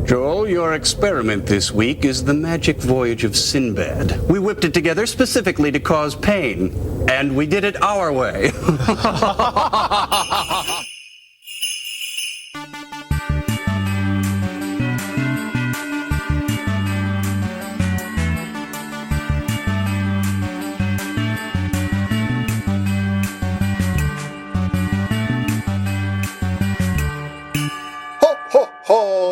Joel, your experiment this week is the Magic Voyage of Sinbad. We whipped it together specifically to cause pain, and we did it our way.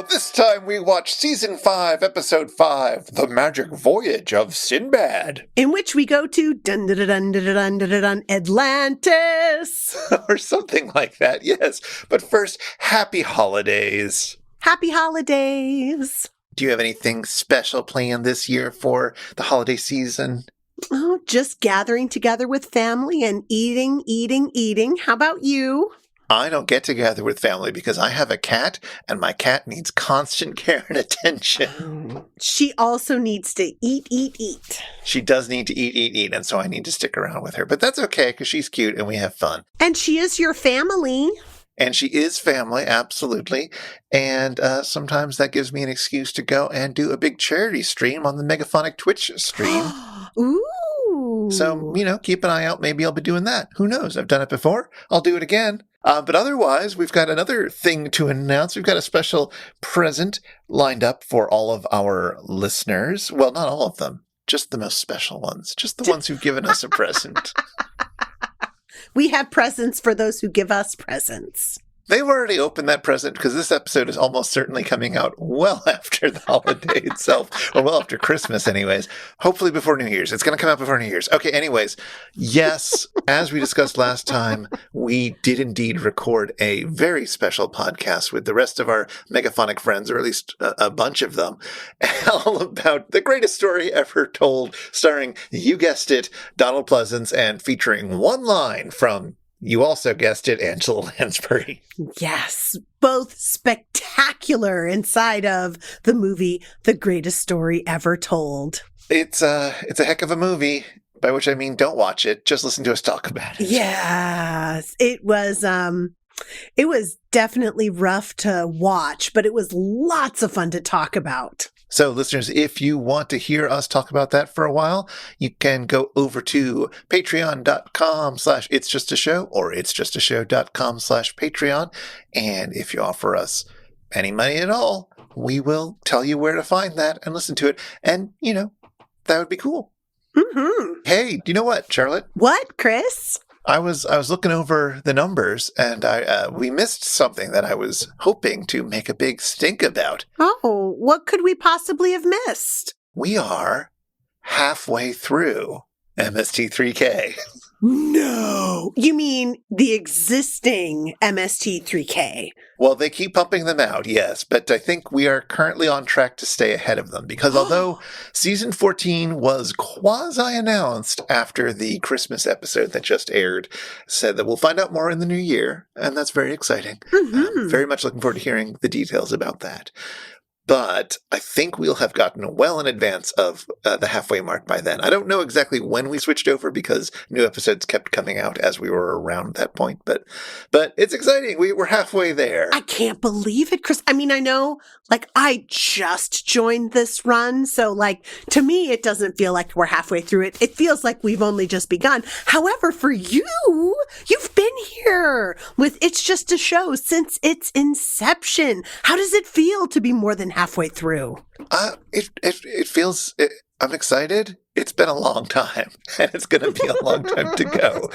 This time we watch Season 5, Episode 5, The Magic Voyage of Sinbad. In which we go to dun-dun-dun-dun-dun-dun-dun, Atlantis. Or something like that, yes. But first, happy holidays. Happy holidays. Do you have anything special planned this year for the holiday season? Oh, just gathering together with family and eating. How about you? I don't get together with family because I have a cat, and my cat needs constant care and attention. She also needs to eat. She does need to eat, and so I need to stick around with her. But that's okay, because she's cute and we have fun. And she is your family. And she is family, absolutely. And sometimes that gives me an excuse to go and do a big charity stream on the Megaphonic Twitch stream. Ooh. So, keep an eye out. Maybe I'll be doing that. Who knows? I've done it before. I'll do it again. But otherwise, we've got another thing to announce. We've got a special present lined up for all of our listeners. Well, not all of them. Just the most special ones. Just the ones who've given us a present. We have presents for those who give us presents. They've already opened that present because this episode is almost certainly coming out well after the holiday itself, or well after Christmas anyways. Hopefully before New Year's. It's going to come out before New Year's. Okay, anyways, yes, as we discussed last time, we did indeed record a very special podcast with the rest of our Megaphonic friends, or at least a bunch of them, all about the greatest story ever told, starring, you guessed it, Donald Pleasance, and featuring one line from, you also guessed it, Angela Lansbury. Yes, both spectacular inside of the movie The Greatest Story Ever Told. It's a heck of a movie, by which I mean don't watch it, just listen to us talk about it. Yes, it was definitely rough to watch, but it was lots of fun to talk about. So, listeners, if you want to hear us talk about that for a while, you can go over to patreon.com/itsjustashow or itsjustashow.com/Patreon. And if you offer us any money at all, we will tell you where to find that and listen to it. And, that would be cool. Mm-hmm. Hey, do you know what, Charlotte? What, Chris? I was looking over the numbers, and we missed something that I was hoping to make a big stink about. Oh, what could we possibly have missed? We are halfway through MST3K. No. You mean the existing MST3K? Well, they keep pumping them out, yes, but I think we are currently on track to stay ahead of them, because although Season 14 was quasi-announced after the Christmas episode that just aired, said that we'll find out more in the new year, and that's very exciting. Mm-hmm. Very much looking forward to hearing the details about that. But I think we'll have gotten well in advance of the halfway mark by then. I don't know exactly when we switched over because new episodes kept coming out as we were around that point. But it's exciting. We're halfway there. I can't believe it, Chris. I mean, I know, I just joined this run. So, to me, it doesn't feel like we're halfway through it. It feels like we've only just begun. However, for you, you've been here with It's Just a Show since its inception. How does it feel to be more than halfway through? It feels, I'm excited. It's been a long time, and it's going to be a long time to go.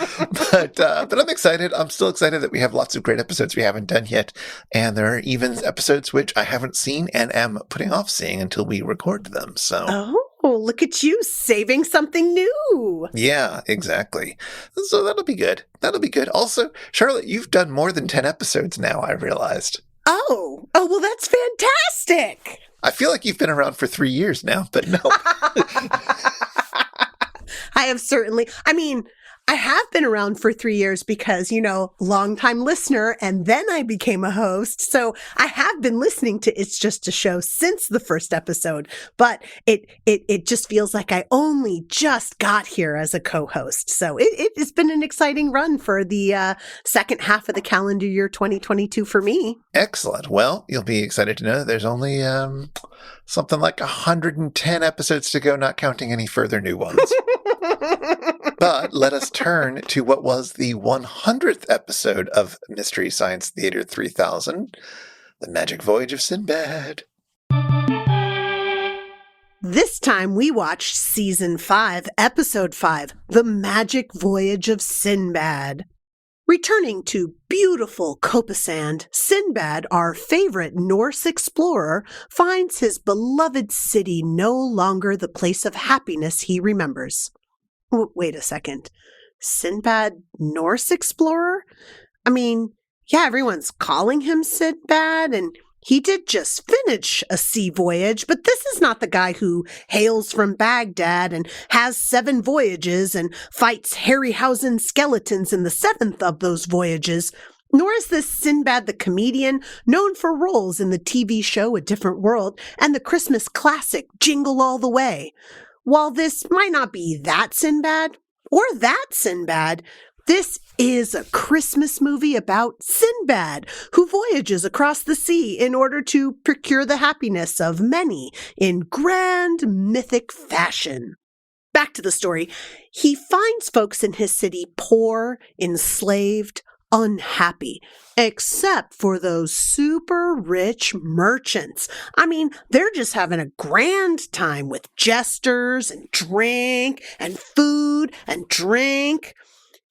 But I'm excited. I'm still excited that we have lots of great episodes we haven't done yet. And there are even episodes which I haven't seen and am putting off seeing until we record them. So. Oh, look at you saving something new. Yeah, exactly. So that'll be good. That'll be good. Also, Charlotte, you've done more than 10 episodes now, I realized. Oh, well, that's fantastic. I feel like you've been around for 3 years now, but no. I have certainly, I have been around for 3 years because, longtime listener, and then I became a host. So I have been listening to It's Just a Show since the first episode, but it just feels like I only just got here as a co-host. So it's been an exciting run for the second half of the calendar year 2022 for me. Excellent. Well, you'll be excited to know that there's only something like 110 episodes to go, not counting any further new ones. But let us turn to what was the 100th episode of Mystery Science Theater 3000, The Magic Voyage of Sinbad. This time we watched Season 5, Episode 5, The Magic Voyage of Sinbad. Returning to beautiful Copasand, Sinbad, our favorite Norse explorer, finds his beloved city no longer the place of happiness he remembers. Wait a second. Sinbad, Norse explorer? I mean, yeah, everyone's calling him Sinbad, and he did just finish a sea voyage, but this is not the guy who hails from Baghdad and has 7 voyages and fights Harryhausen skeletons in the 7th of those voyages. Nor is this Sinbad the comedian, known for roles in the TV show A Different World and the Christmas classic Jingle All the Way. While this might not be that Sinbad, or that Sinbad, this is a Christmas movie about Sinbad, who voyages across the sea in order to procure the happiness of many in grand mythic fashion. Back to the story. He finds folks in his city poor, enslaved, unhappy, except for those super rich merchants. I mean, they're just having a grand time with jesters and drink and food and drink.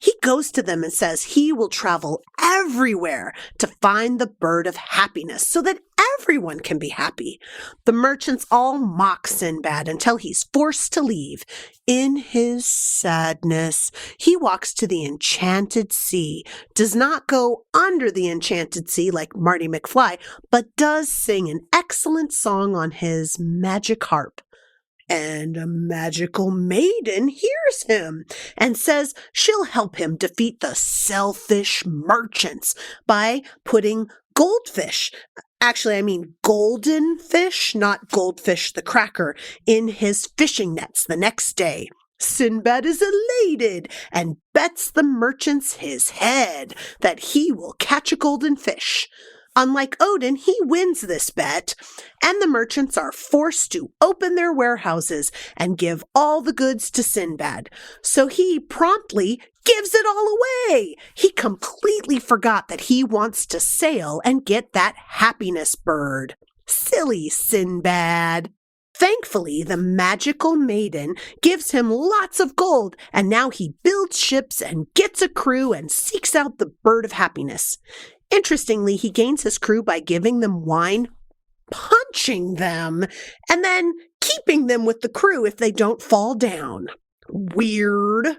He goes to them and says he will travel everywhere to find the bird of happiness so that everyone can be happy. The merchants all mock Sinbad until he's forced to leave. In his sadness, he walks to the enchanted sea, does not go under the enchanted sea like Marty McFly, but does sing an excellent song on his magic harp. And a magical maiden hears him and says she'll help him defeat the selfish merchants by putting goldfish, actually I mean golden fish, not goldfish the cracker, in his fishing nets the next day. Sinbad is elated and bets the merchants his head that he will catch a golden fish. Unlike Odin, he wins this bet, and the merchants are forced to open their warehouses and give all the goods to Sinbad. So he promptly gives it all away. He completely forgot that he wants to sail and get that happiness bird. Silly Sinbad. Thankfully, the magical maiden gives him lots of gold, and now he builds ships and gets a crew and seeks out the bird of happiness. Interestingly, he gains his crew by giving them wine, punching them, and then keeping them with the crew if they don't fall down. Weird.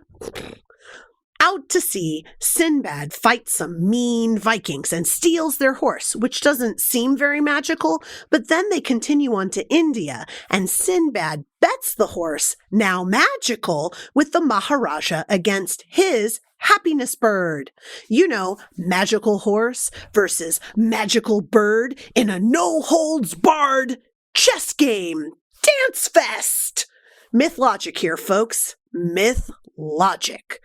Out to sea, Sinbad fights some mean Vikings and steals their horse, which doesn't seem very magical, but then they continue on to India, and Sinbad bets the horse, now magical, with the Maharaja against his happiness bird. You know, magical horse versus magical bird in a no-holds-barred chess game. Dance fest! Myth logic here, folks. Myth logic.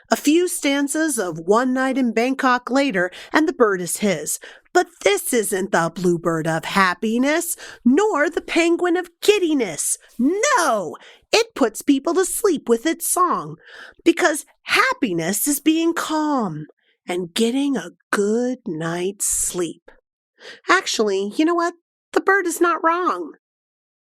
A few stanzas of One Night in Bangkok later, and the bird is his. But this isn't the bluebird of happiness, nor the penguin of giddiness. No! It puts people to sleep with its song, because happiness is being calm and getting a good night's sleep. Actually, you know what? The bird is not wrong.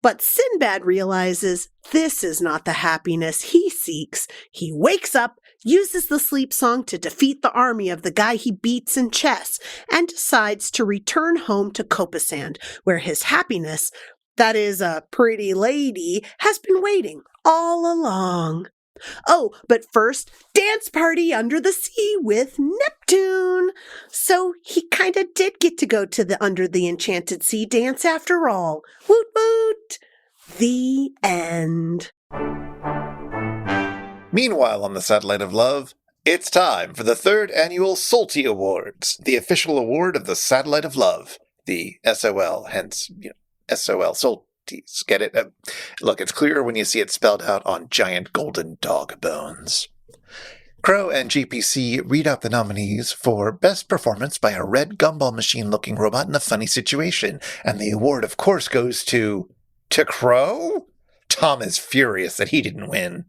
But Sinbad realizes this is not the happiness he seeks. He wakes up, uses the sleep song to defeat the army of the guy he beats in chess, and decides to return home to Copasand, where his happiness, that is a pretty lady, has been waiting all along. Oh, but first, dance party under the sea with Neptune. So he kind of did get to go to the Under the Enchanted Sea dance after all. Woot woot! The end. Meanwhile, on the Satellite of Love, It's time for the 3rd annual Salty Awards, the official award of the Satellite of Love, the SOL, hence, SOL, Salties. Get it? Look, it's clearer when you see it spelled out on giant golden dog bones. Crow and GPC read out the nominees for Best Performance by a Red Gumball Machine-looking robot in a funny situation, and the award, of course, goes to Crow? Tom is furious that he didn't win.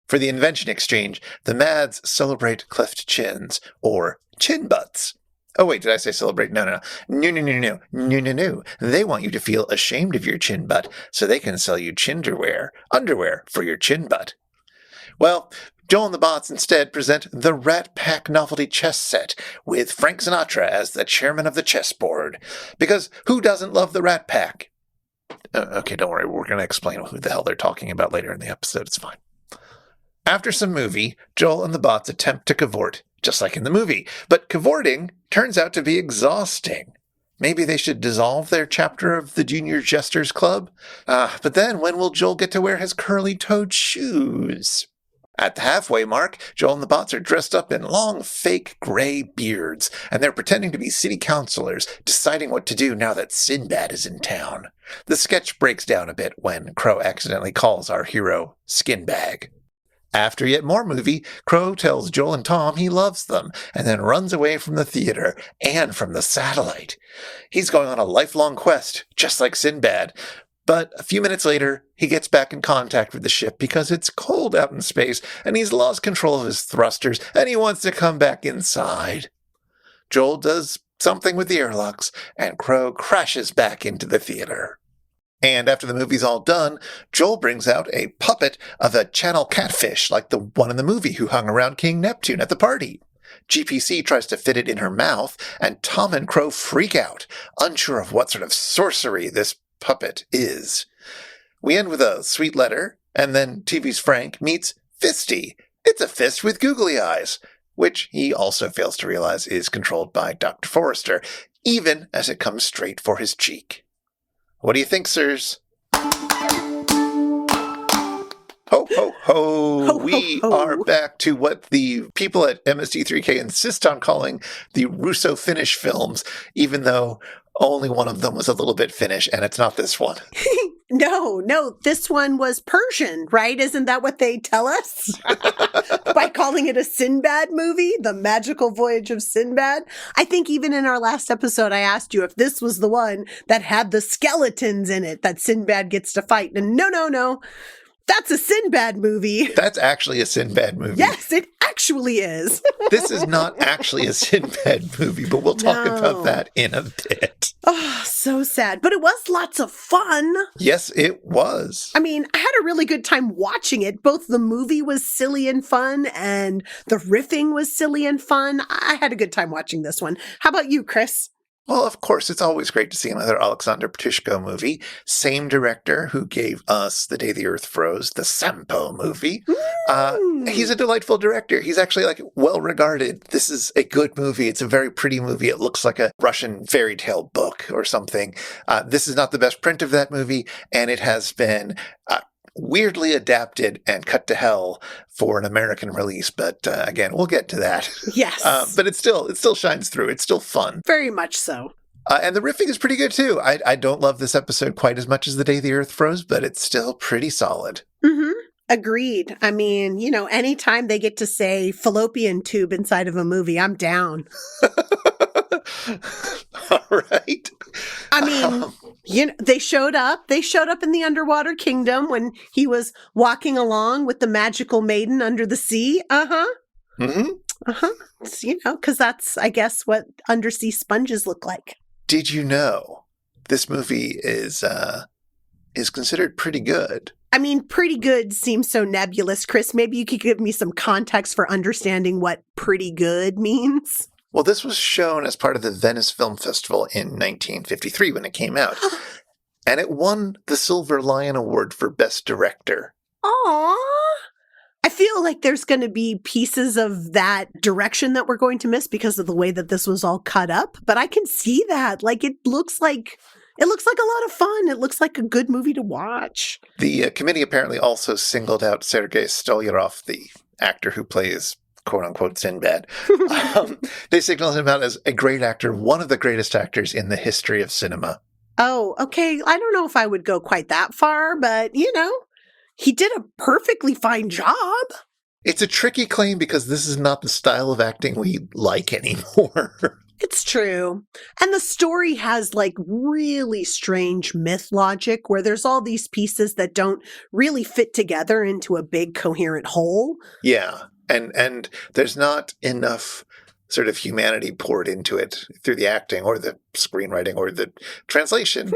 For the invention exchange, the Mads celebrate cleft chins, or chin butts. Oh wait, did I say celebrate? No. No. They want you to feel ashamed of your chin butt, so they can sell you underwear for your chin butt. Well, Joel and the Bots instead present the Rat Pack novelty chess set, with Frank Sinatra as the chairman of the chessboard. Because who doesn't love the Rat Pack? Okay, don't worry, we're going to explain who the hell they're talking about later in the episode, it's fine. After some movie, Joel and the Bots attempt to cavort, just like in the movie. But cavorting turns out to be exhausting. Maybe they should dissolve their chapter of the Junior Jesters Club? But then when will Joel get to wear his curly-toed shoes? At the halfway mark, Joel and the Bots are dressed up in long, fake gray beards, and they're pretending to be city councilors, deciding what to do now that Sinbad is in town. The sketch breaks down a bit when Crow accidentally calls our hero Skinbag. After yet more movie, Crow tells Joel and Tom he loves them, and then runs away from the theater and from the satellite. He's going on a lifelong quest, just like Sinbad. But a few minutes later, he gets back in contact with the ship because it's cold out in space, and he's lost control of his thrusters, and he wants to come back inside. Joel does something with the airlocks, and Crow crashes back into the theater. And after the movie's all done, Joel brings out a puppet of a channel catfish like the one in the movie who hung around King Neptune at the party. GPC tries to fit it in her mouth, and Tom and Crow freak out, unsure of what sort of sorcery this puppet is. We end with a sweet letter, and then TV's Frank meets Fisty. It's a fist with googly eyes, which he also fails to realize is controlled by Dr. Forrester, even as it comes straight for his cheek. What do you think, sirs? Ho, ho, ho. We are back to what the people at MST3K insist on calling the Russo-Finnish films, even though only one of them was a little bit Finnish, and it's not this one. No, this one was Persian, right? Isn't that what they tell us? By calling it a Sinbad movie, The Magical Voyage of Sinbad. I think even in our last episode, I asked you if this was the one that had the skeletons in it that Sinbad gets to fight. And no. That's a Sinbad movie. That's actually a Sinbad movie. Yes, it actually is. This is not actually a Sinbad movie, but we'll talk about that in a bit. Oh, so sad. But it was lots of fun. Yes, it was. I mean, I had a really good time watching it. Both the movie was silly and fun, and the riffing was silly and fun. I had a good time watching this one. How about you, Chris? Well, of course, it's always great to see another Alexander Ptishko movie. Same director who gave us The Day the Earth Froze, the Sampo movie. He's a delightful director. He's actually well regarded. This is a good movie. It's a very pretty movie. It looks like a Russian fairy tale book or something. This is not the best print of that movie, and it has been weirdly adapted and cut to hell for an American release. But again, we'll get to that. Yes. But it still shines through. It's still fun. Very much so. And the riffing is pretty good, too. I don't love this episode quite as much as The Day the Earth Froze, but it's still pretty solid. Mm-hmm. Agreed. I mean, anytime they get to say fallopian tube inside of a movie, I'm down. All right. I mean, they showed up. They showed up in the underwater kingdom when he was walking along with the magical maiden under the sea. Mm-hmm. Because that's, I guess, what undersea sponges look like. Did you know this movie is considered pretty good? I mean, pretty good seems so nebulous. Chris, maybe you could give me some context for understanding what pretty good means. Well, this was shown as part of the Venice Film Festival in 1953 when it came out. And it won the Silver Lion Award for Best Director. Aww. I feel like there's going to be pieces of that direction that we're going to miss because of the way that this was all cut up. But I can see that. It looks like a lot of fun. It looks like a good movie to watch. The committee apparently also singled out Sergei Stolyarov, the actor who plays quote-unquote Sinbad. They signal him out as a great actor, one of the greatest actors in the history of cinema. Oh, okay. I don't know if I would go quite that far, but, he did a perfectly fine job. It's a tricky claim because this is not the style of acting we like anymore. It's true. And the story has like really strange myth logic where there's all these pieces that don't really fit together into a big coherent whole. Yeah. And there's not enough sort of humanity poured into it through the acting or the screenwriting or the translation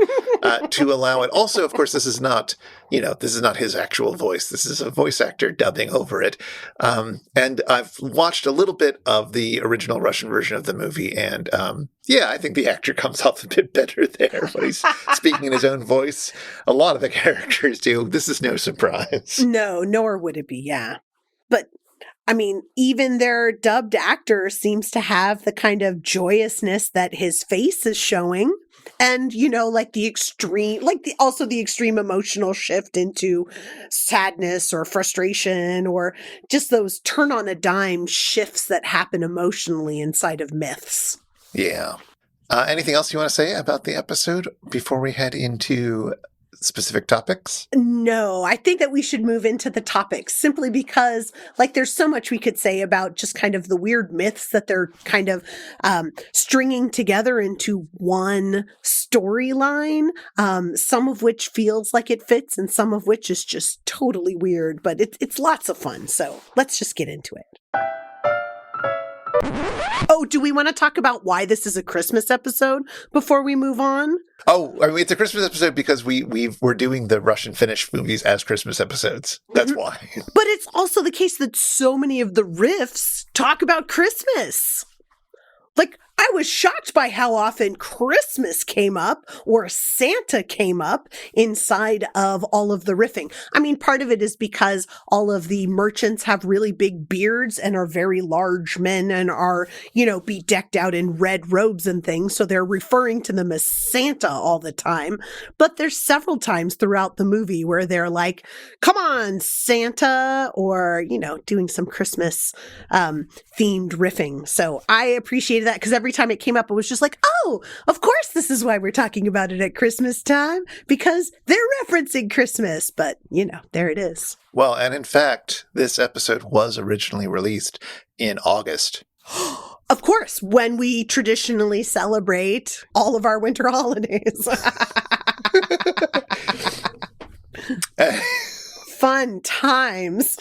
to allow it. Also, of course, this is not his actual voice. This is a voice actor dubbing over it. And I've watched a little bit of the original Russian version of the movie. And I think the actor comes off a bit better there when he's speaking in his own voice. A lot of the characters do. This is no surprise. No, nor would it be. Yeah. But I mean, even their dubbed actor seems to have the kind of joyousness that his face is showing. And, like the extreme, also the extreme emotional shift into sadness or frustration or just those turn on a dime shifts that happen emotionally inside of myths. Yeah. Anything else you want to say about the episode before we head into specific topics? No, I think that we should move into the topics simply because there's so much we could say about just kind of the weird myths that they're kind of stringing together into one storyline, some of which feels like it fits and some of which is just totally weird, but it's lots of fun. So let's just get into it. Oh, do we want to talk about why this is a Christmas episode before we move on? Oh, I mean, it's a Christmas episode because we're doing the Russian Finnish movies as Christmas episodes. That's why. But it's also the case that so many of the riffs talk about Christmas. I was shocked by how often Christmas came up or Santa came up inside of all of the riffing. I mean, part of it is because all of the merchants have really big beards and are very large men and are, be decked out in red robes and things. So they're referring to them as Santa all the time. But there's several times throughout the movie where they're like, come on, Santa, or, doing some Christmas themed riffing. So I appreciated that because every time it came up, it was just like, oh, of course, this is why we're talking about it at Christmas time, because they're referencing Christmas. But, there it is. Well, and in fact, this episode was originally released in August. Of course, when we traditionally celebrate all of our winter holidays. Fun times.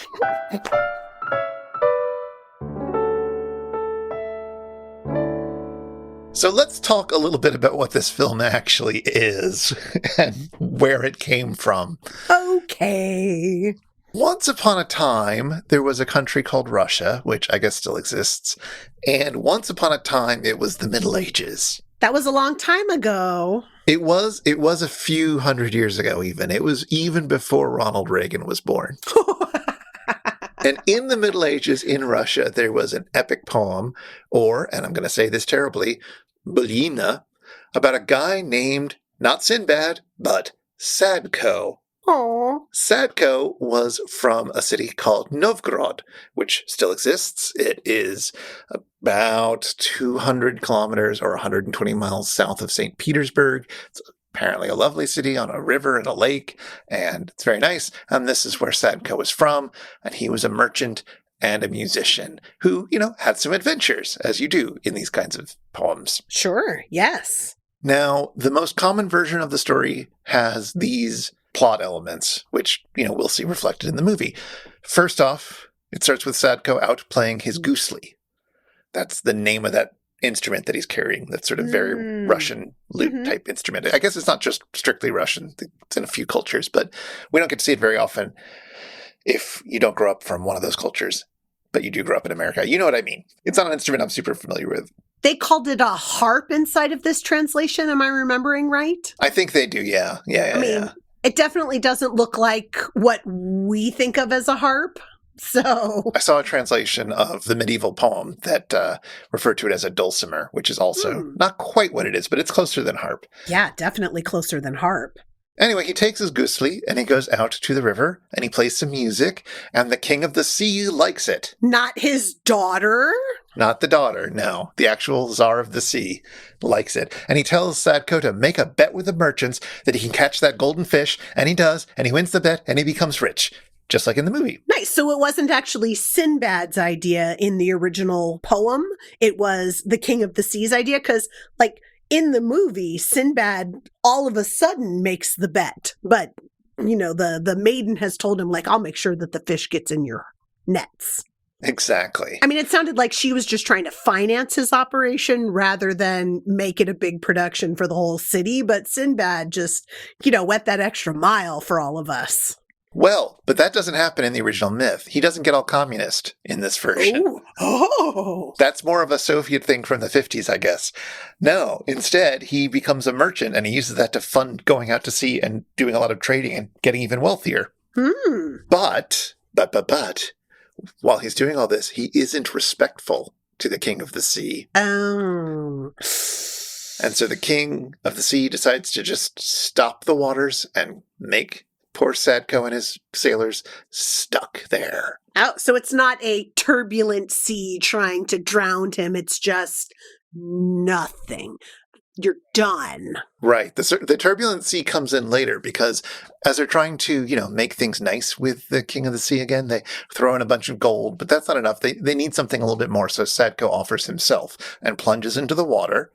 So let's talk a little bit about what this film actually is and where it came from. Okay. Once upon a time, there was a country called Russia, which I guess still exists. And once upon a time, it was the Middle Ages. That was a long time ago. It was a few hundred years ago even. It was even before Ronald Reagan was born. And in the Middle Ages in Russia, there was an epic poem, or, and I'm going to say this terribly, Bulina, about a guy named, not Sinbad, but Sadko. Aww. Sadko was from a city called Novgorod, which still exists. It is about 200 kilometers or 120 miles south of St. Petersburg. It's apparently a lovely city on a river and a lake, and it's very nice. And this is where Sadko was from, and he was a merchant and a musician who, had some adventures, as you do in these kinds of poems. Sure, yes. Now, the most common version of the story has these plot elements, which, we'll see reflected in the movie. First off, it starts with Sadko out playing his gusli. That's the name of that instrument that he's carrying. That's sort of very Russian lute type instrument. I guess it's not just strictly Russian. It's in a few cultures, but we don't get to see it very often if you don't grow up from one of those cultures, but you do grow up in America. You know what I mean. It's not an instrument I'm super familiar with. They called it a harp inside of this translation. Am I remembering right? I think they do, yeah. I mean, it definitely doesn't look like what we think of as a harp. So I saw a translation of the medieval poem that referred to it as a dulcimer, which is also not quite what it is, but it's closer than harp. Yeah, definitely closer than harp. Anyway, he takes his gusli and he goes out to the river and he plays some music, and the king of the sea likes it. Not his daughter? Not the daughter, no. The actual czar of the sea likes it. And he tells Sadko to make a bet with the merchants that he can catch that golden fish, and he does, and he wins the bet, and he becomes rich. Just like in the movie. Nice. So it wasn't actually Sinbad's idea in the original poem. It was the King of the Sea's idea, because, like, in the movie, Sinbad all of a sudden makes the bet. But, you know, the maiden has told him, like, I'll make sure that the fish gets in your nets. Exactly. I mean, it sounded like she was just trying to finance his operation rather than make it a big production for the whole city. But Sinbad just, you know, went that extra mile for all of us. Well, but that doesn't happen in the original myth. He doesn't get all communist in this version. Ooh. Oh. That's more of a Soviet thing from the 50s, I guess. No, instead, he becomes a merchant, and he uses that to fund going out to sea and doing a lot of trading and getting even wealthier. But, while he's doing all this, he isn't respectful to the king of the sea. Oh. And so the king of the sea decides to just stop the waters and make poor Sadko and his sailors stuck there. Oh, so it's not a turbulent sea trying to drown him. It's just nothing. You're done. Right. The turbulent sea comes in later because as they're trying to, you know, make things nice with the king of the sea again, they throw in a bunch of gold, but that's not enough. They need something a little bit more. So Sadko offers himself and plunges into the water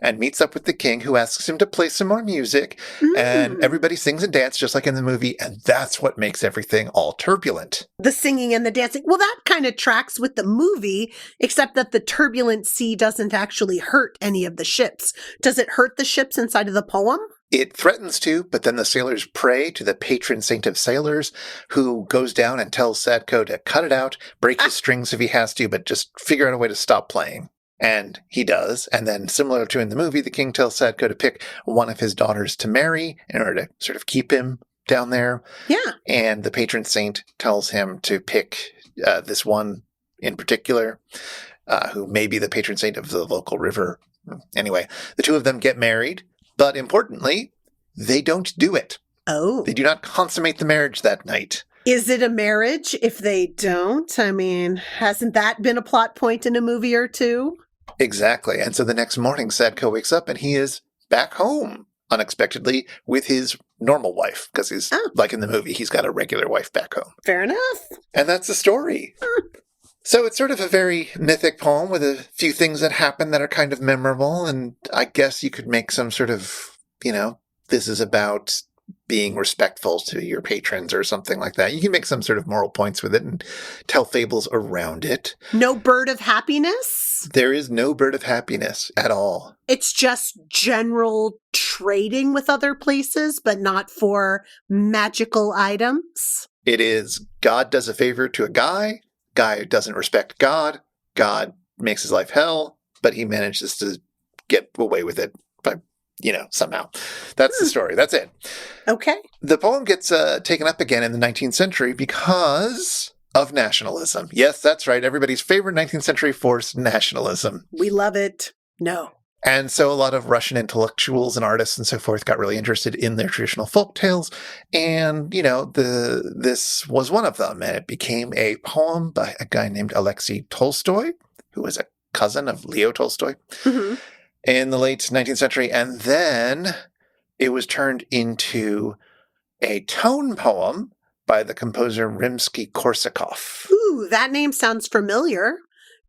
and meets up with the king, who asks him to play some more music. And everybody sings and dances just like in the movie. And that's what makes everything all turbulent. The singing and the dancing. Well, that kind of tracks with the movie, except that the turbulent sea doesn't actually hurt any of the ships. Does it hurt the ships inside of the poem? It threatens to, but then the sailors pray to the patron saint of sailors, who goes down and tells Sadko to cut it out, break his strings if he has to, but just figure out a way to stop playing. And he does. And then, similar to in the movie, the king tells Sadko to pick one of his daughters to marry in order to sort of keep him down there. Yeah. And the patron saint tells him to pick this one in particular, who may be the patron saint of the local river. Anyway, the two of them get married, but importantly, they don't do it. Oh. They do not consummate the marriage that night. Is it a marriage if they don't? I mean, hasn't that been a plot point in a movie or two? Exactly. And so the next morning, Sadko wakes up and he is back home unexpectedly with his normal wife, because he's, like in the movie, he's got a regular wife back home. Fair enough. And that's the story. So it's sort of a very mythic poem with a few things that happen that are kind of memorable. And I guess you could make some sort of, you know, this is about being respectful to your patrons or something like that. You can make some sort of moral points with it and tell fables around it. No bird of happiness? There is no bird of happiness at all. It's just general trading with other places, but not for magical items? It is God does a favor to a guy doesn't respect God makes his life hell, but he manages to get away with it by, you know, somehow. That's the story. That's it. Okay. The poem gets taken up again in the 19th century because of nationalism. Yes, that's right. Everybody's favorite 19th century force, nationalism. We love it. No. And so a lot of Russian intellectuals and artists and so forth got really interested in their traditional folk tales. And, you know, this was one of them. And it became a poem by a guy named Alexei Tolstoy, who was a cousin of Leo Tolstoy, in the late 19th century. And then it was turned into a tone poem by the composer Rimsky-Korsakoff. Ooh, that name sounds familiar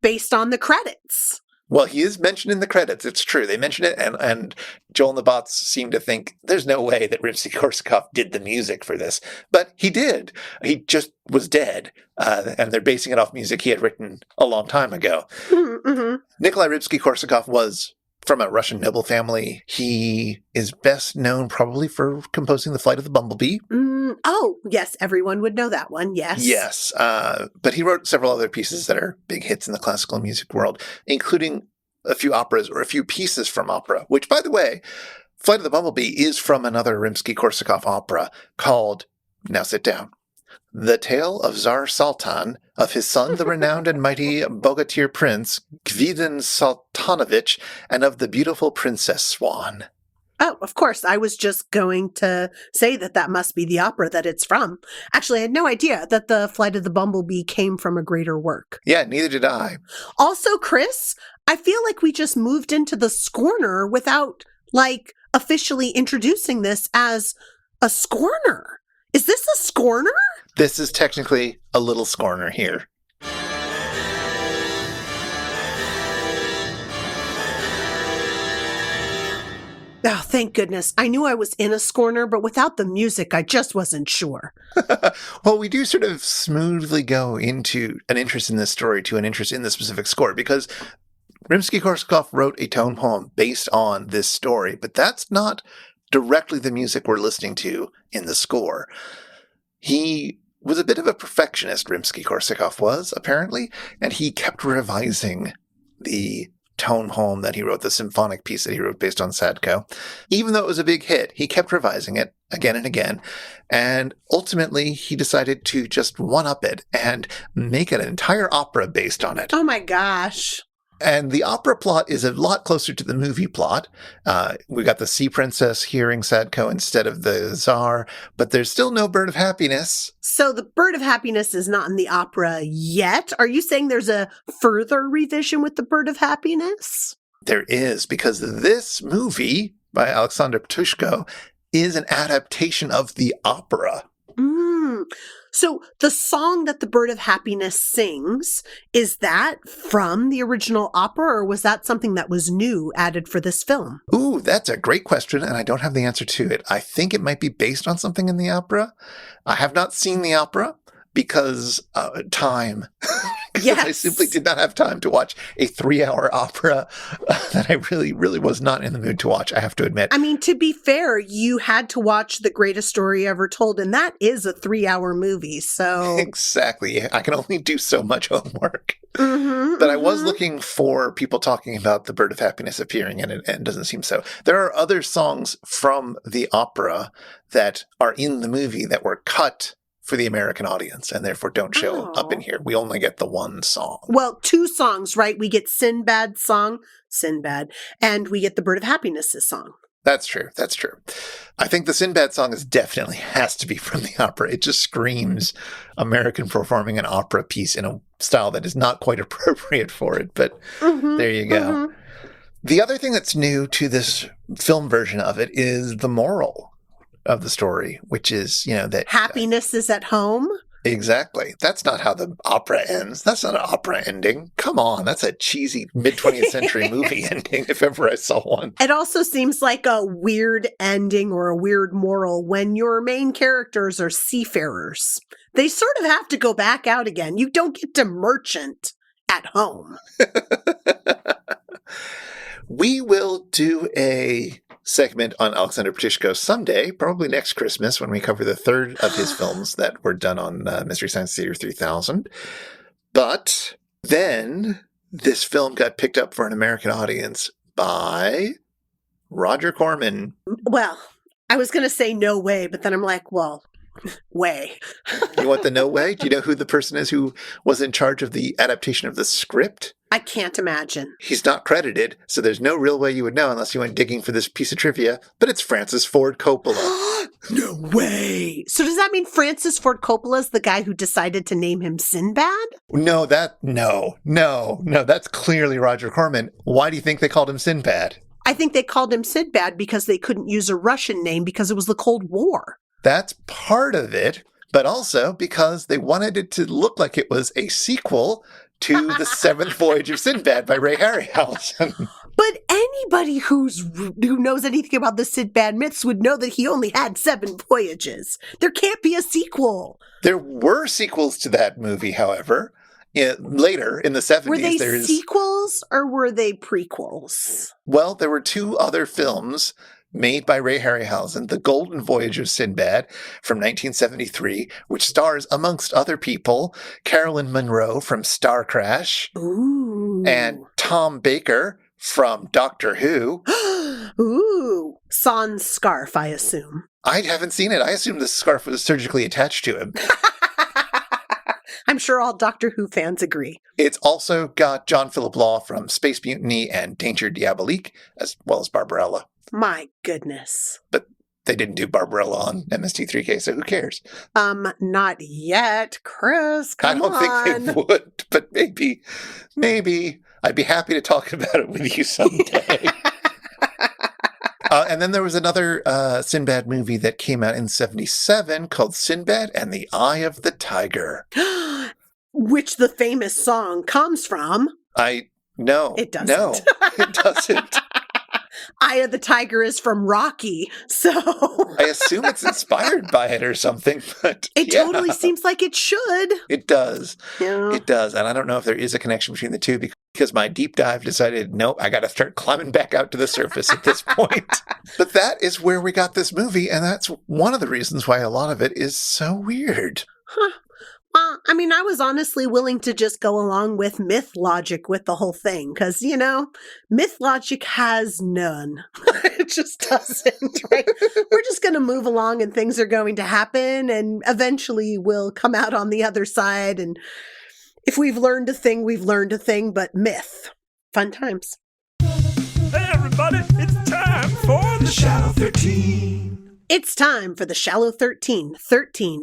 based on the credits. Well, he is mentioned in the credits. It's true. They mention it, and Joel and the Bots seem to think there's no way that Rimsky-Korsakoff did the music for this. But he did. He just was dead, and they're basing it off music he had written a long time ago. Nikolai Rimsky-Korsakoff was from a Russian noble family. He is best known probably for composing The Flight of the Bumblebee. Oh, yes. Everyone would know that one. Yes. Yes. But he wrote several other pieces that are big hits in the classical music world, including a few operas or a few pieces from opera, which, by the way, Flight of the Bumblebee is from another Rimsky-Korsakoff opera called, now sit down, The Tale of Tsar Sultan, of his son, the renowned and mighty Bogatyr Prince, Gvidin Sultanovich, and of the beautiful Princess Swan. Oh, of course. I was just going to say that must be the opera that it's from. Actually, I had no idea that the Flight of the Bumblebee came from a greater work. Yeah, neither did I. Also, Chris, I feel like we just moved into the Scorner without, officially introducing this as a Scorner. Is this a Scorner? This is technically a little Scorner here. Oh, thank goodness. I knew I was in a Scorner, but without the music, I just wasn't sure. Well, we do sort of smoothly go into an interest in this story to an interest in the specific score, because Rimsky-Korsakoff wrote a tone poem based on this story, but that's not directly the music we're listening to in the score. He was a bit of a perfectionist, Rimsky-Korsakoff was, apparently, and he kept revising the tone poem that he wrote, the symphonic piece that he wrote based on Sadko. Even though it was a big hit, he kept revising it again and again, and ultimately he decided to just one-up it and make an entire opera based on it. Oh my gosh. And the opera plot is a lot closer to the movie plot. We got the sea princess hearing Sadko instead of the Tsar, but there's still no Bird of Happiness. So the Bird of Happiness is not in the opera yet. Are you saying there's a further revision with the Bird of Happiness? There is, because this movie by Alexander Ptushko is an adaptation of the opera. So the song that the Bird of Happiness sings, is that from the original opera, or was that something that was new added for this film? Ooh, that's a great question, and I don't have the answer to it. I think it might be based on something in the opera. I have not seen the opera because time. Yes. I simply did not have time to watch a 3-hour opera that I really, really was not in the mood to watch, I have to admit. I mean, to be fair, you had to watch The Greatest Story Ever Told, and that is a 3-hour movie, so... Exactly. I can only do so much homework. But I was looking for people talking about the Bird of Happiness appearing, and it doesn't seem so. There are other songs from the opera that are in the movie that were cut for the American audience, and therefore don't show up in here. We only get the one song. Well, 2 songs, right? We get Sinbad's song, Sinbad, and we get the Bird of Happiness's song. That's true. That's true. I think the Sinbad song definitely has to be from the opera. It just screams American performing an opera piece in a style that is not quite appropriate for it, but there you go. The other thing that's new to this film version of it is the moral of the story, which is, that happiness is at home. Exactly. That's not how the opera ends. That's not an opera ending. Come on. That's a cheesy mid-20th century movie ending, if ever I saw one. It also seems like a weird ending or a weird moral when your main characters are seafarers. They sort of have to go back out again. You don't get to merchant at home. We will do a segment on Alexander Ptushko someday, probably next Christmas, when we cover the third of his films that were done on Mystery Science Theater 3000. But then this film got picked up for an American audience by Roger Corman. Well, I was going to say no way, but then I'm like, well, way. You want the no way? Do you know who the person is who was in charge of the adaptation of the script? I can't imagine. He's not credited, so there's no real way you would know unless you went digging for this piece of trivia, but it's Francis Ford Coppola. No way. So does that mean Francis Ford Coppola is the guy who decided to name him Sinbad? No, that's clearly Roger Corman. Why do you think they called him Sinbad? I think they called him Sinbad because they couldn't use a Russian name because it was the Cold War. That's part of it, but also because they wanted it to look like it was a sequel to The Seventh Voyage of Sinbad by Ray Harryhausen. But anybody who knows anything about the Sinbad myths would know that he only had 7 voyages. There can't be a sequel. There were sequels to that movie, however. Later, in the 70s. Were they sequels or were they prequels? Well, there were 2 other films made by Ray Harryhausen, The Golden Voyage of Sinbad from 1973, which stars, amongst other people, Carolyn Monroe from Star Crash. Ooh. And Tom Baker from Doctor Who. Ooh. Sans scarf, I assume. I haven't seen it. I assume the scarf was surgically attached to him. I'm sure all Doctor Who fans agree. It's also got John Philip Law from Space Mutiny and Danger Diabolique, as well as Barbarella. My goodness. But they didn't do Barbarella on MST3K, so who cares? Not yet, Chris. Come I don't think they would, but maybe. I'd be happy to talk about it with you someday. And then there was another Sinbad movie that came out in 1977 called Sinbad and the Eye of the Tiger. Which the famous song comes from. No. It doesn't. No, it doesn't. Eye of the Tiger is from Rocky, so... I assume it's inspired by it or something, but It totally seems like it should. It does. Yeah. It does. And I don't know if there is a connection between the two because my deep dive decided, nope, I got to start climbing back out to the surface at this point. But that is where we got this movie, and that's one of the reasons why a lot of it is so weird. Huh. Well, I mean, I was honestly willing to just go along with myth logic with the whole thing because, myth logic has none. It just doesn't, right? We're just going to move along and things are going to happen and eventually we'll come out on the other side. And if we've learned a thing, we've learned a thing, but myth. Fun times. Hey everybody, it's time for the Shallow 13. It's time for the Shallow 13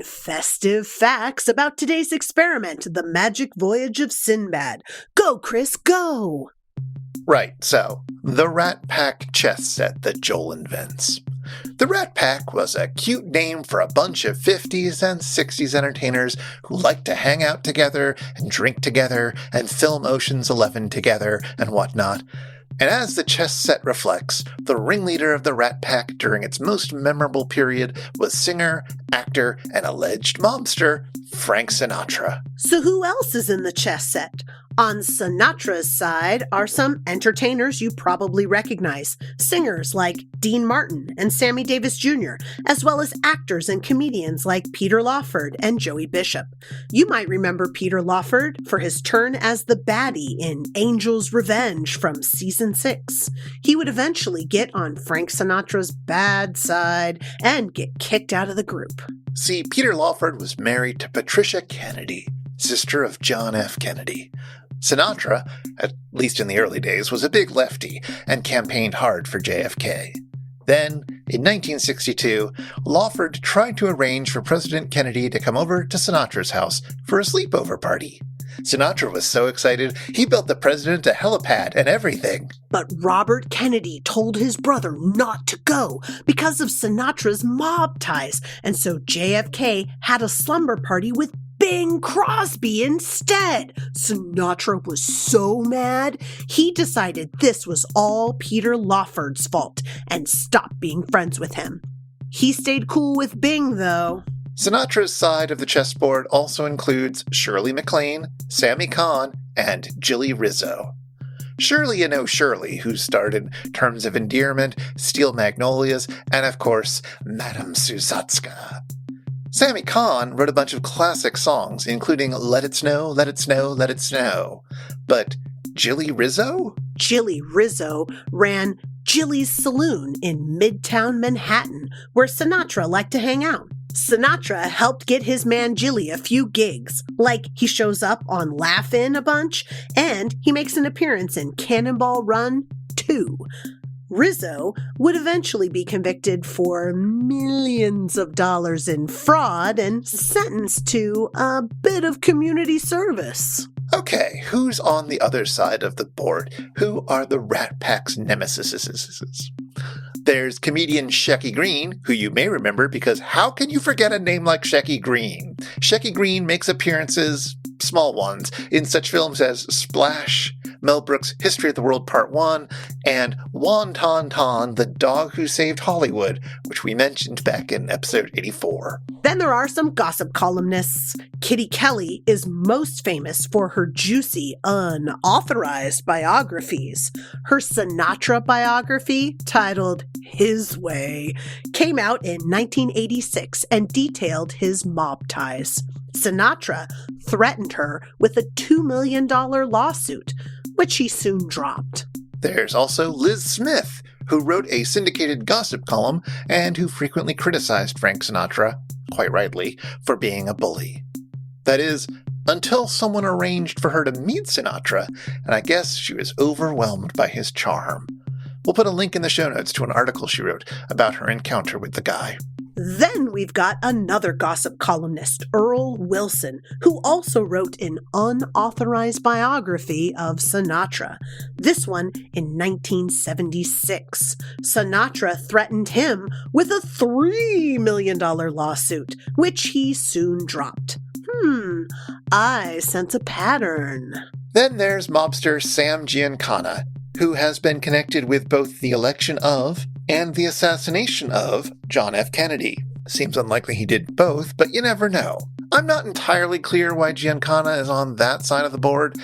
festive facts about today's experiment, the Magic Voyage of Sinbad. Go, Chris, go! Right, so, the Rat Pack chess set that Joel invents. The Rat Pack was a cute name for a bunch of 50s and 60s entertainers who liked to hang out together and drink together and film Ocean's 11 together and whatnot. And as the chess set reflects, the ringleader of the Rat Pack during its most memorable period was singer, actor, and alleged mobster Frank Sinatra. So who else is in the chess set? On Sinatra's side are some entertainers you probably recognize, singers like Dean Martin and Sammy Davis Jr., as well as actors and comedians like Peter Lawford and Joey Bishop. You might remember Peter Lawford for his turn as the baddie in Angel's Revenge from season 6. He would eventually get on Frank Sinatra's bad side and get kicked out of the group. See, Peter Lawford was married to Patricia Kennedy, sister of John F. Kennedy. Sinatra, at least in the early days, was a big lefty and campaigned hard for JFK. Then, in 1962, Lawford tried to arrange for President Kennedy to come over to Sinatra's house for a sleepover party. Sinatra was so excited, he built the president a helipad and everything. But Robert Kennedy told his brother not to go because of Sinatra's mob ties, and so JFK had a slumber party with Bing Crosby instead. Sinatra was so mad, he decided this was all Peter Lawford's fault and stopped being friends with him. He stayed cool with Bing, though. Sinatra's side of the chessboard also includes Shirley MacLaine, Sammy Cahn, and Jilly Rizzo. Surely Shirley, who starred in Terms of Endearment, Steel Magnolias, and of course, Madame Suzatska. Sammy Cahn wrote a bunch of classic songs, including Let It Snow, Let It Snow, Let It Snow. But Jilly Rizzo? Jilly Rizzo ran Jilly's Saloon in Midtown Manhattan, where Sinatra liked to hang out. Sinatra helped get his man Jilly a few gigs, like he shows up on Laugh-In a bunch, and he makes an appearance in Cannonball Run 2. Rizzo would eventually be convicted for millions of dollars in fraud and sentenced to a bit of community service. Okay, who's on the other side of the board? Who are the Rat Pack's nemesis? There's comedian Shecky Green, who you may remember because how can you forget a name like Shecky Green? Shecky Green makes appearances, small ones, in such films as Splash, Mel Brooks' History of the World Part 1, and Wonton Ton, the Dog Who Saved Hollywood, which we mentioned back in episode 84. Then there are some gossip columnists. Kitty Kelly is most famous for her juicy, unauthorized biographies. Her Sinatra biography, titled His Way, came out in 1986 and detailed his mob ties. Sinatra threatened her with a $2 million lawsuit, which he soon dropped. There's also Liz Smith, who wrote a syndicated gossip column and who frequently criticized Frank Sinatra, quite rightly, for being a bully. That is, until someone arranged for her to meet Sinatra, and I guess she was overwhelmed by his charm. We'll put a link in the show notes to an article she wrote about her encounter with the guy. Then we've got another gossip columnist, Earl Wilson, who also wrote an unauthorized biography of Sinatra. This one in 1976. Sinatra threatened him with a $3 million lawsuit, which he soon dropped. I sense a pattern. Then there's mobster Sam Giancana, who has been connected with both the election of and the assassination of John F. Kennedy. Seems unlikely he did both, but you never know. I'm not entirely clear why Giancana is on that side of the board.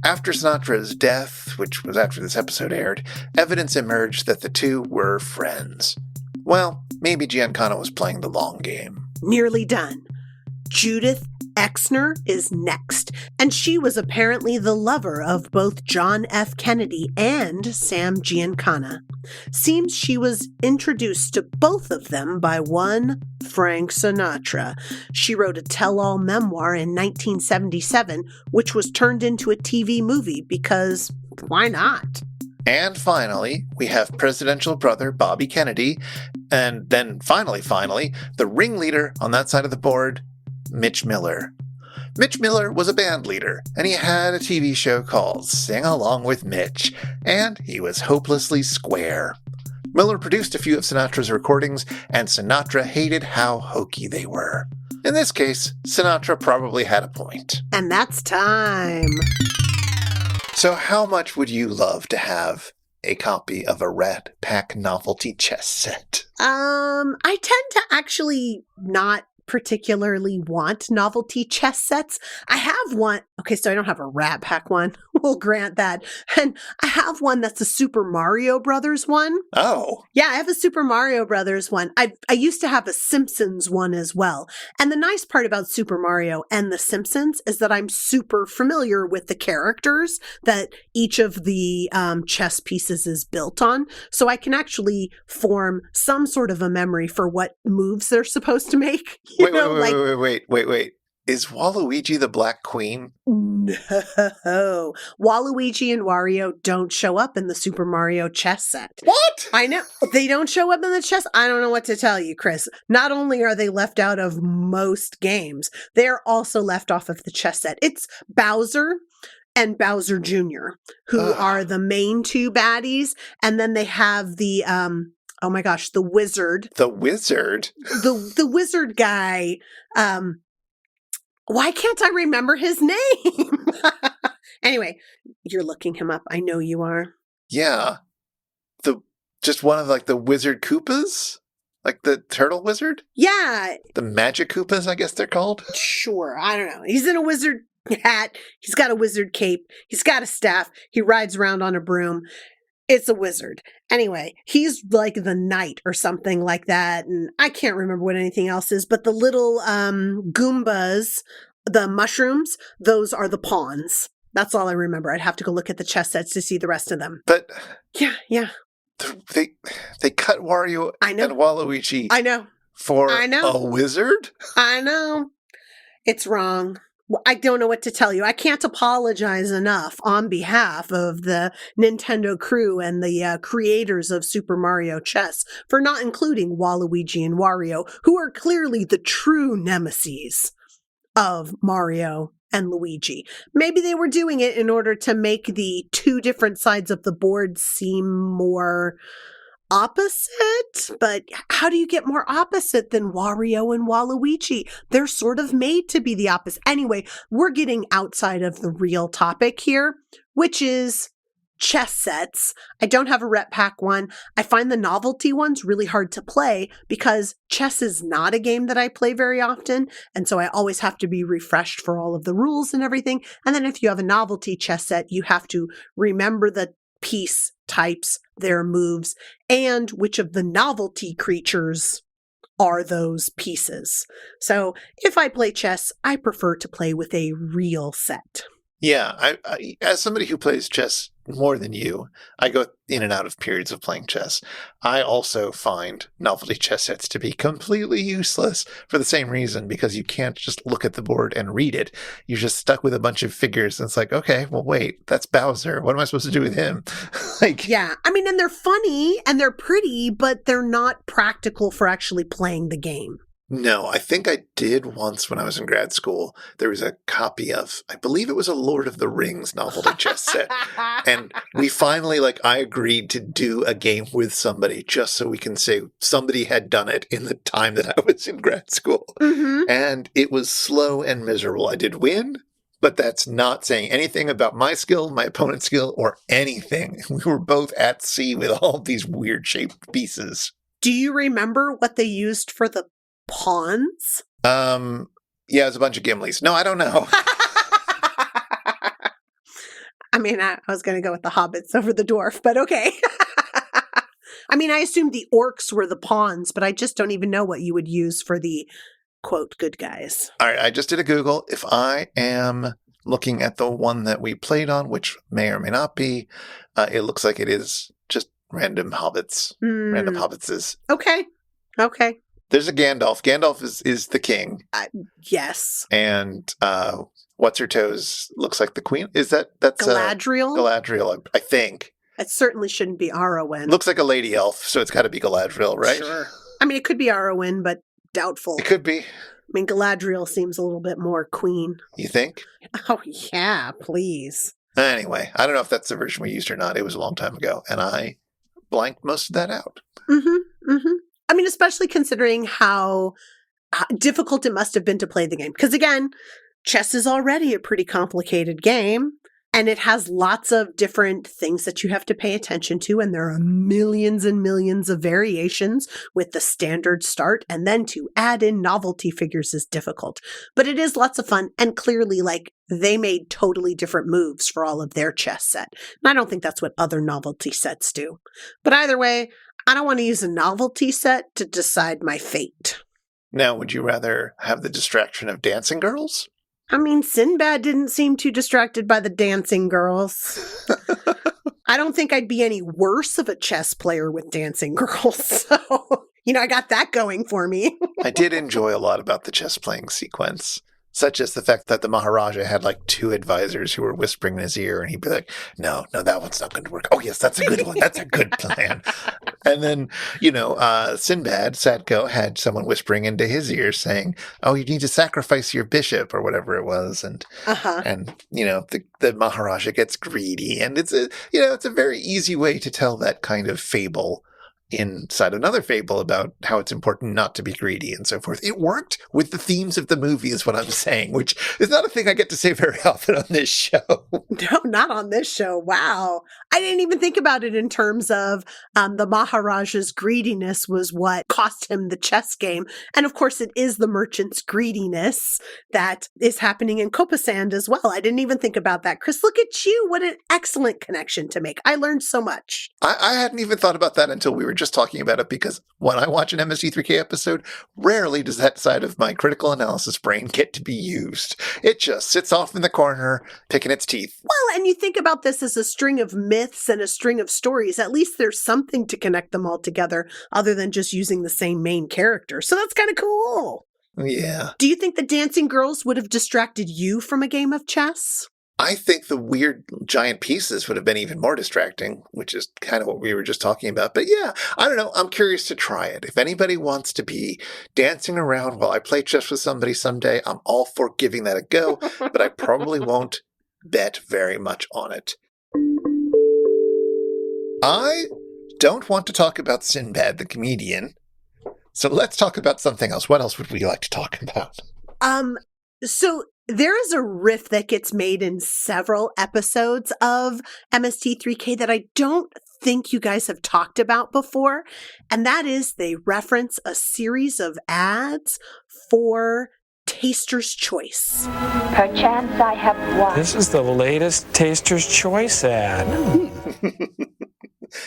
After Sinatra's death, which was after this episode aired, evidence emerged that the two were friends. Well, maybe Giancana was playing the long game. Nearly done. Judith Exner is next, and she was apparently the lover of both John F. Kennedy and Sam Giancana. Seems she was introduced to both of them by one Frank Sinatra. She wrote a tell-all memoir in 1977, which was turned into a TV movie because why not? And finally, we have presidential brother Bobby Kennedy, and then finally, the ringleader on that side of the board, Mitch Miller. Mitch Miller was a band leader, and he had a TV show called Sing Along with Mitch, and he was hopelessly square. Miller produced a few of Sinatra's recordings, and Sinatra hated how hokey they were. In this case, Sinatra probably had a point. And that's time. So how much would you love to have a copy of a Rat Pack novelty chess set? I tend to actually not particularly want novelty chess sets. I have one. Okay, so I don't have a Rat Pack one. We'll grant that. And I have one that's a Super Mario Brothers one. Oh. Yeah, I have a Super Mario Brothers one. I used to have a Simpsons one as well. And the nice part about Super Mario and the Simpsons is that I'm super familiar with the characters that each of the chess pieces is built on. So I can actually form some sort of a memory for what moves they're supposed to make. Wait. Is Waluigi the Black Queen? No. Waluigi and Wario don't show up in the Super Mario chess set. What? I know. They don't show up in the chess. I don't know what to tell you, Chris. Not only are they left out of most games, they're also left off of the chess set. It's Bowser and Bowser Jr., who are the main two baddies. And then they have the, oh my gosh, the wizard. The wizard? The wizard guy, why can't I remember his name? Anyway, you're looking him up. I know you are. Yeah. Just one of like the wizard Koopas? Like the turtle wizard? Yeah. The magic Koopas, I guess they're called? Sure. I don't know. He's in a wizard hat. He's got a wizard cape. He's got a staff. He rides around on a broom. It's a wizard. Anyway, he's like the knight or something like that. And I can't remember what anything else is, but the little Goombas, the mushrooms, those are the pawns. That's all I remember. I'd have to go look at the chess sets to see the rest of them. But yeah. They cut Wario and Waluigi. I know. For a wizard? I know. It's wrong. I don't know what to tell you. I can't apologize enough on behalf of the Nintendo crew and the creators of Super Mario Chess for not including Waluigi and Wario, who are clearly the true nemeses of Mario and Luigi. Maybe they were doing it in order to make the two different sides of the board seem more opposite, but how do you get more opposite than Wario and Waluigi? They're sort of made to be the opposite. Anyway, we're getting outside of the real topic here, which is chess sets. I don't have a Rat Pack one. I find the novelty ones really hard to play because chess is not a game that I play very often, and so I always have to be refreshed for all of the rules and everything. And then if you have a novelty chess set, you have to remember the piece types, their moves, and which of the novelty creatures are those pieces. So if I play chess, I prefer to play with a real set. Yeah, I as somebody who plays chess more than you, I go in and out of periods of playing chess. I also find novelty chess sets to be completely useless for the same reason, because you can't just look at the board and read it. You're just stuck with a bunch of figures, and it's like, okay, well, wait, that's Bowser. What am I supposed to do with him? Like, Yeah. I mean, and they're funny and they're pretty, but they're not practical for actually playing the game. no, I think I did once when I was in grad school. There was a copy of, I believe it was a Lord of the Rings novelty chess set. And we finally, I agreed to do a game with somebody just so we can say somebody had done it in the time that I was in grad school. Mm-hmm. And it was slow and miserable. I did win, but that's not saying anything about my skill, my opponent's skill, or anything. We were both at sea with all these weird shaped pieces. Do you remember what they used for the pawns? Yeah, it was a bunch of Gimlis. No, I don't know. I mean, I was going to go with the hobbits over the dwarf, but okay. I mean, I assumed the orcs were the pawns, but I just don't even know what you would use for the, quote, good guys. All right, I just did a Google. If I am looking at the one that we played on, which may or may not be, it looks like it is just random hobbits. Random hobbitses. Okay. There's a Gandalf. Gandalf is the king. Yes. And What's-Her-Toes looks like the queen. That's Galadriel? Galadriel, I think. It certainly shouldn't be Arwen. Looks like a lady elf, so it's got to be Galadriel, right? Sure. I mean, it could be Arwen, but doubtful. It could be. I mean, Galadriel seems a little bit more queen. You think? Oh, yeah, please. Anyway, I don't know if that's the version we used or not. It was a long time ago, and I blanked most of that out. I mean, especially considering how difficult it must have been to play the game. Because again, chess is already a pretty complicated game, and it has lots of different things that you have to pay attention to, and there are millions and millions of variations with the standard start, and then to add in novelty figures is difficult. But it is lots of fun, and clearly, they made totally different moves for all of their chess set. And I don't think that's what other novelty sets do. But either way, I don't want to use a novelty set to decide my fate. Now, would you rather have the distraction of dancing girls? I mean, Sinbad didn't seem too distracted by the dancing girls. I don't think I'd be any worse of a chess player with dancing girls. So, I got that going for me. I did enjoy a lot about the chess playing sequence, such as the fact that the Maharaja had 2 advisors who were whispering in his ear, and he'd be like, no, that one's not going to work. Oh, yes, that's a good one. That's a good plan. And then, Sinbad, Sadko, had someone whispering into his ear saying, oh, you need to sacrifice your bishop or whatever it was. And, the Maharaja gets greedy. And it's a very easy way to tell that kind of fable inside another fable about how it's important not to be greedy and so forth. It worked with the themes of the movie is what I'm saying, which is not a thing I get to say very often on this show. No, not on this show. Wow. I didn't even think about it in terms of the Maharaja's greediness was what cost him the chess game. And of course, it is the merchant's greediness that is happening in Copasand as well. I didn't even think about that. Chris, look at you. What an excellent connection to make. I learned so much. I hadn't even thought about that until we were just talking about it, because when I watch an MST3K episode, rarely does that side of my critical analysis brain get to be used. It just sits off in the corner, picking its teeth. Well, and you think about this as a string of myths and a string of stories. At least there's something to connect them all together other than just using the same main character. So that's kind of cool. Yeah. Do you think the dancing girls would have distracted you from a game of chess? I think the weird giant pieces would have been even more distracting, which is kind of what we were just talking about. But yeah, I don't know. I'm curious to try it. If anybody wants to be dancing around while I play chess with somebody someday, I'm all for giving that a go, but I probably won't bet very much on it. I don't want to talk about Sinbad the comedian, so let's talk about something else. What else would we like to talk about? So there is a riff that gets made in several episodes of MST3K that I don't think you guys have talked about before. And that is they reference a series of ads for Taster's Choice. Perchance I have won. This is the latest Taster's Choice ad.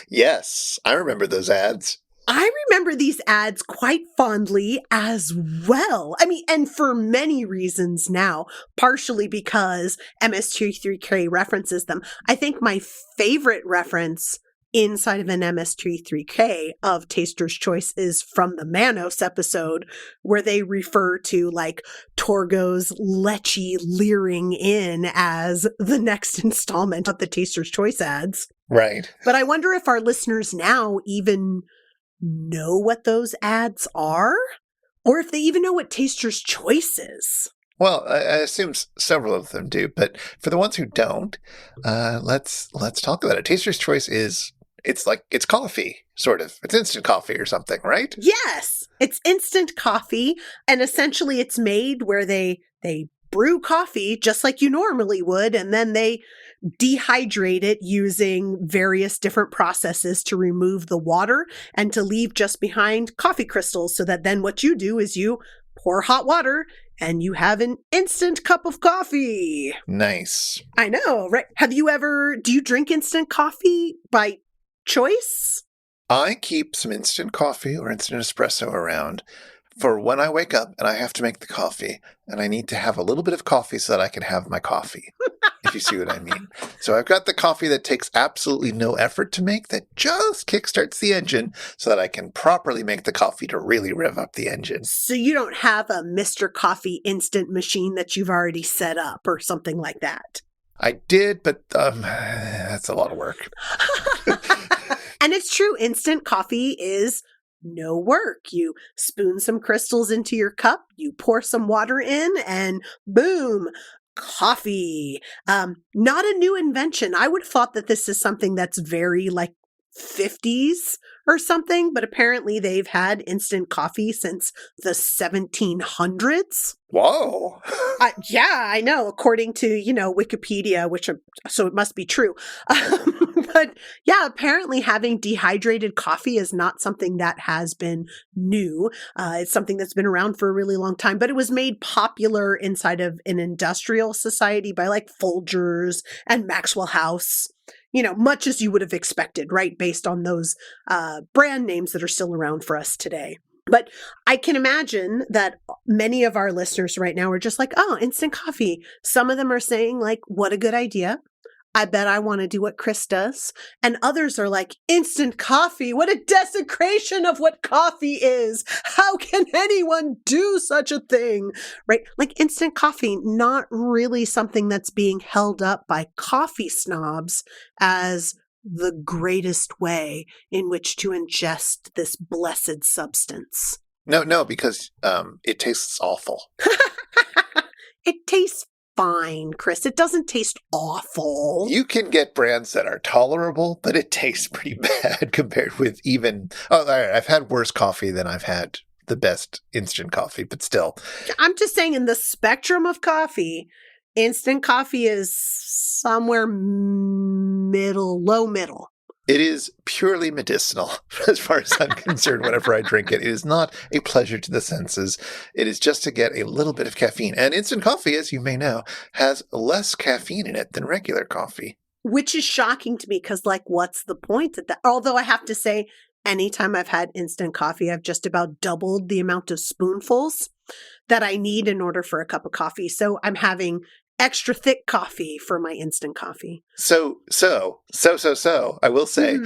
Yes, I remember those ads. I remember these ads quite fondly as well. I mean, and for many reasons now, partially because MST3K references them. I think my favorite reference inside of an MST3K of Taster's Choice is from the Manos episode, where they refer to like Torgo's Lecce leering in as the next installment of the Taster's Choice ads. Right. But I wonder if our listeners now even know what those ads are, or if they even know what Taster's Choice is. Well, I assume several of them do, but for the ones who don't, let's talk about it. Taster's Choice it's coffee, sort of. It's instant coffee or something, right? Yes, it's instant coffee, and essentially it's made where they brew coffee just like you normally would, and then they dehydrate it using various different processes to remove the water and to leave just behind coffee crystals, so that then what you do is you pour hot water and you have an instant cup of coffee. Nice. I know, right? Do you drink instant coffee by choice? I keep some instant coffee or instant espresso around for when I wake up and I have to make the coffee, and I need to have a little bit of coffee so that I can have my coffee, if you see what I mean. So I've got the coffee that takes absolutely no effort to make, that just kickstarts the engine so that I can properly make the coffee to really rev up the engine. So you don't have a Mr. Coffee instant machine that you've already set up or something like that? I did, but that's a lot of work. And it's true, instant coffee is no work. You spoon some crystals into your cup, you pour some water in, and boom, coffee. Not a new invention. I would have thought that this is something that's very like 50s or something, but apparently they've had instant coffee since the 1700s. Whoa. Yeah, I know, according to, Wikipedia, so it must be true. But yeah, apparently having dehydrated coffee is not something that has been new. It's something that's been around for a really long time, but it was made popular inside of an industrial society by like Folgers and Maxwell House. Much as you would have expected, right? Based on those brand names that are still around for us today. But I can imagine that many of our listeners right now are just like, oh, instant coffee. Some of them are saying like, what a good idea. I bet I want to do what Chris does. And others are like, instant coffee. What a desecration of what coffee is. How can anyone do such a thing? Right? Like instant coffee, not really something that's being held up by coffee snobs as the greatest way in which to ingest this blessed substance. No, because it tastes awful. It tastes fine, Chris. It doesn't taste awful. You can get brands that are tolerable, but it tastes pretty bad compared with even... Oh, all right, I've had worse coffee than I've had the best instant coffee, but still. I'm just saying, in the spectrum of coffee, instant coffee is somewhere low middle. It is purely medicinal as far as I'm concerned whenever I drink it. It is not a pleasure to the senses. It is just to get a little bit of caffeine. And instant coffee, as you may know, has less caffeine in it than regular coffee. Which is shocking to me because, like, what's the point of that? Although I have to say, anytime I've had instant coffee, I've just about doubled the amount of spoonfuls that I need in order for a cup of coffee. So I'm having extra thick coffee for my instant coffee. So, I will say,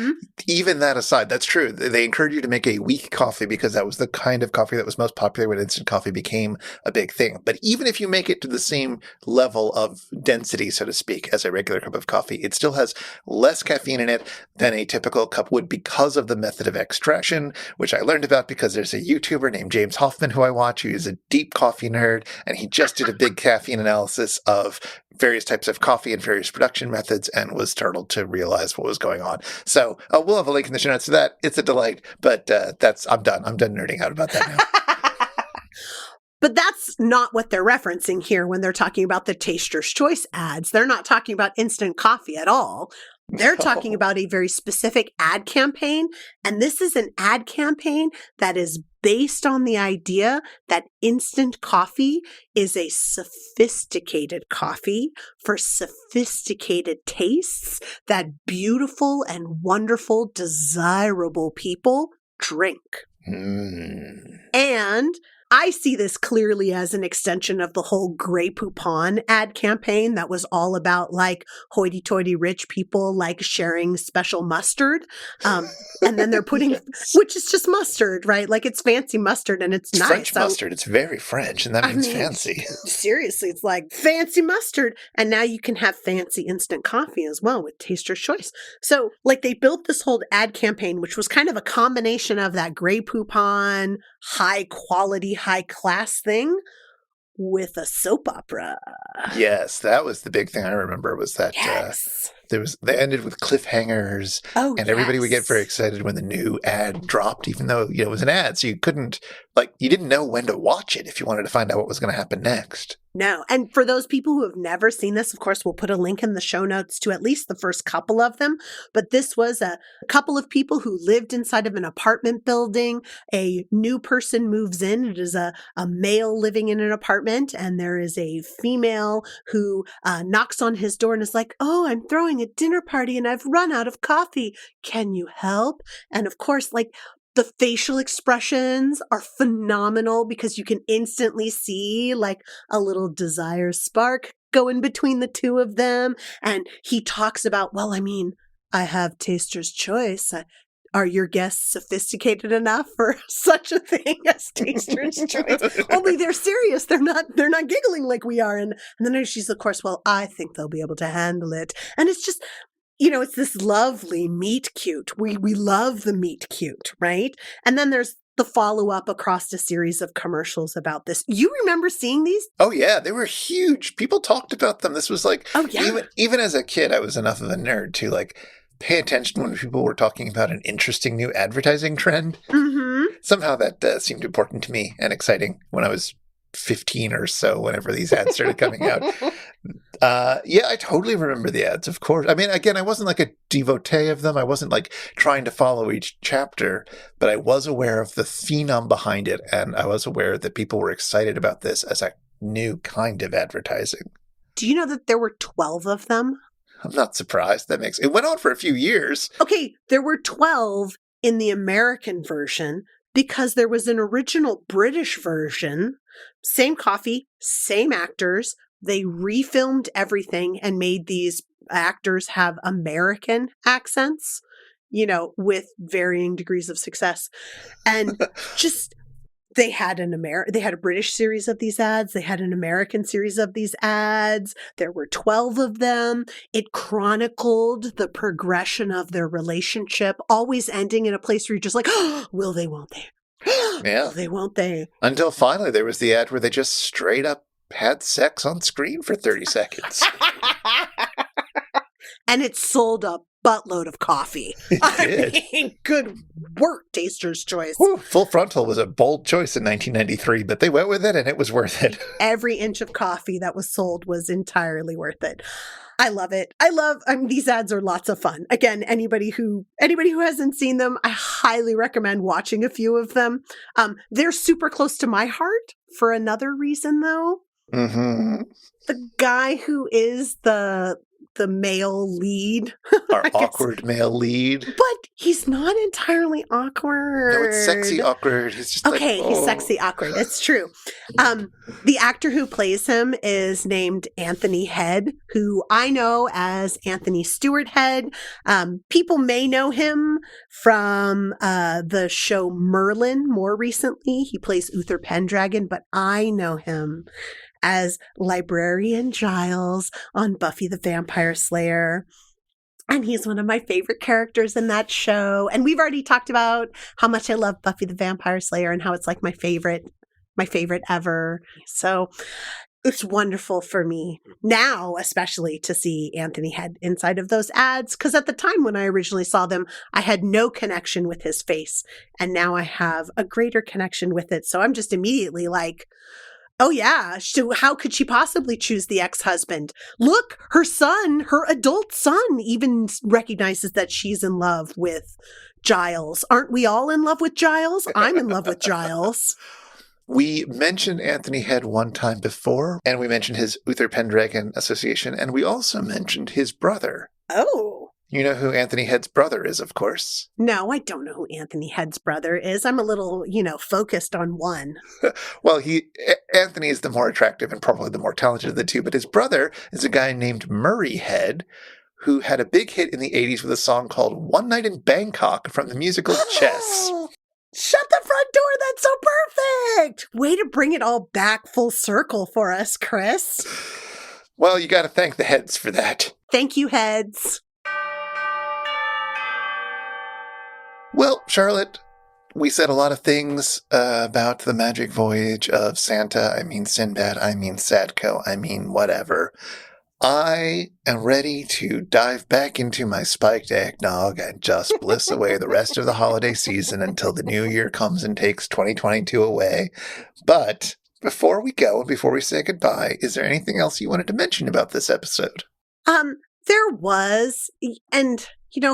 even that aside, that's true. They encourage you to make a weak coffee because that was the kind of coffee that was most popular when instant coffee became a big thing. But even if you make it to the same level of density, so to speak, as a regular cup of coffee, it still has less caffeine in it than a typical cup would because of the method of extraction, which I learned about because there's a YouTuber named James Hoffman who I watch, who is a deep coffee nerd, and he just did a big caffeine analysis of various types of coffee and various production methods and was startled to realize what was going on. So we'll have a link in the show notes to that. It's a delight, but I'm done. I'm done nerding out about that now. But that's not what they're referencing here when they're talking about the Taster's Choice ads. They're not talking about instant coffee at all. They're talking about a very specific ad campaign. And this is an ad campaign that is based on the idea that instant coffee is a sophisticated coffee for sophisticated tastes that beautiful and wonderful, desirable people drink. Mm. And I see this clearly as an extension of the whole Grey Poupon ad campaign that was all about like hoity-toity rich people like sharing special mustard. And then they're putting, which is just mustard, right? Like it's fancy mustard and it's nice. French mustard. It's very French, and that means fancy. Seriously, it's like fancy mustard. And now you can have fancy instant coffee as well with Taster's Choice. So like they built this whole ad campaign, which was kind of a combination of that Grey Poupon, high quality, high class thing with a soap opera. Yes, that was the big thing I remember was that Yes. they ended with cliffhangers, Oh, and everybody would get yes. very excited when the new ad dropped, even though it was an ad, so you didn't know when to watch it if you wanted to find out what was going to happen next. No. And for those people who have never seen this, of course, we'll put a link in the show notes to at least the first couple of them. But this was a couple of people who lived inside of an apartment building. A new person moves in. It is a male living in an apartment. And there is a female who knocks on his door and is like, "Oh, I'm throwing a dinner party and I've run out of coffee. Can you help?" And of course, like, the facial expressions are phenomenal because you can instantly see like a little desire spark going between the two of them. And he talks about, well, I mean, I have Taster's Choice. Are your guests sophisticated enough for such a thing as Taster's Choice? Only they're serious. They're not giggling like we are. And then she's, of course, well, I think they'll be able to handle it. And it's just, it's this lovely meet cute. We love the meet cute, right? And then there's the follow-up across a series of commercials about this. You remember seeing these? Oh, yeah. They were huge. People talked about them. This was like, Oh, yeah. even as a kid, I was enough of a nerd to like pay attention when people were talking about an interesting new advertising trend. Mm-hmm. Somehow that seemed important to me and exciting when I was 15 or so, whenever these ads started coming out. Yeah, I totally remember the ads, of course. I mean, again, I wasn't like a devotee of them. I wasn't like trying to follow each chapter, but I was aware of the phenom behind it. And I was aware that people were excited about this as a new kind of advertising. Do you know that there were 12 of them? I'm not surprised. It went on for a few years. Okay, there were 12 in the American version because there was an original British version. Same coffee, same actors. They refilmed everything and made these actors have American accents, with varying degrees of success. And just, they had a British series of these ads. They had an American series of these ads. There were 12 of them. It chronicled the progression of their relationship, always ending in a place where you're just like, oh, will they, won't they? Yeah. Will they, won't they? Until finally there was the ad where they just straight up had sex on screen for 30 seconds. And it sold a buttload of coffee. I mean, good work, Taster's Choice. Woo, Full Frontal was a bold choice in 1993, but they went with it and it was worth it. Every inch of coffee that was sold was entirely worth it. I love it. These ads are lots of fun. Again, anybody who hasn't seen them, I highly recommend watching a few of them. They're super close to my heart for another reason, though. Mm-hmm. The guy who is the male lead. Our awkward male lead. But he's not entirely awkward. No, it's sexy awkward. He's just He's sexy awkward. It's true. The actor who plays him is named Anthony Head, who I know as Anthony Stewart Head. People may know him from the show Merlin more recently. He plays Uther Pendragon, but I know him as Librarian Giles on Buffy the Vampire Slayer. And he's one of my favorite characters in that show. And we've already talked about how much I love Buffy the Vampire Slayer and how it's like my favorite ever. So it's wonderful for me now, especially to see Anthony Head inside of those ads. Because at the time when I originally saw them, I had no connection with his face. And now I have a greater connection with it. So I'm just immediately like, oh, yeah. So how could she possibly choose the ex-husband? Look, her adult son, even recognizes that she's in love with Giles. Aren't we all in love with Giles? I'm in love with Giles. We mentioned Anthony Head one time before, and we mentioned his Uther Pendragon association, and we also mentioned his brother. Oh. You know who Anthony Head's brother is, of course. No, I don't know who Anthony Head's brother is. I'm a little, focused on one. Well, Anthony is the more attractive and probably the more talented of the two, but his brother is a guy named Murray Head, who had a big hit in the 80s with a song called One Night in Bangkok from the musical Chess. Shut the front door. That's so perfect. Way to bring it all back full circle for us, Chris. Well, you got to thank the Heads for that. Thank you, Heads. Well, Charlotte, we said a lot of things about the Magic Voyage of Sinbad, Sadko, whatever. I am ready to dive back into my spiked eggnog and just bliss away the rest of the holiday season until the new year comes and takes 2022 away. But before we go and before we say goodbye, is there anything else you wanted to mention about this episode? There was, and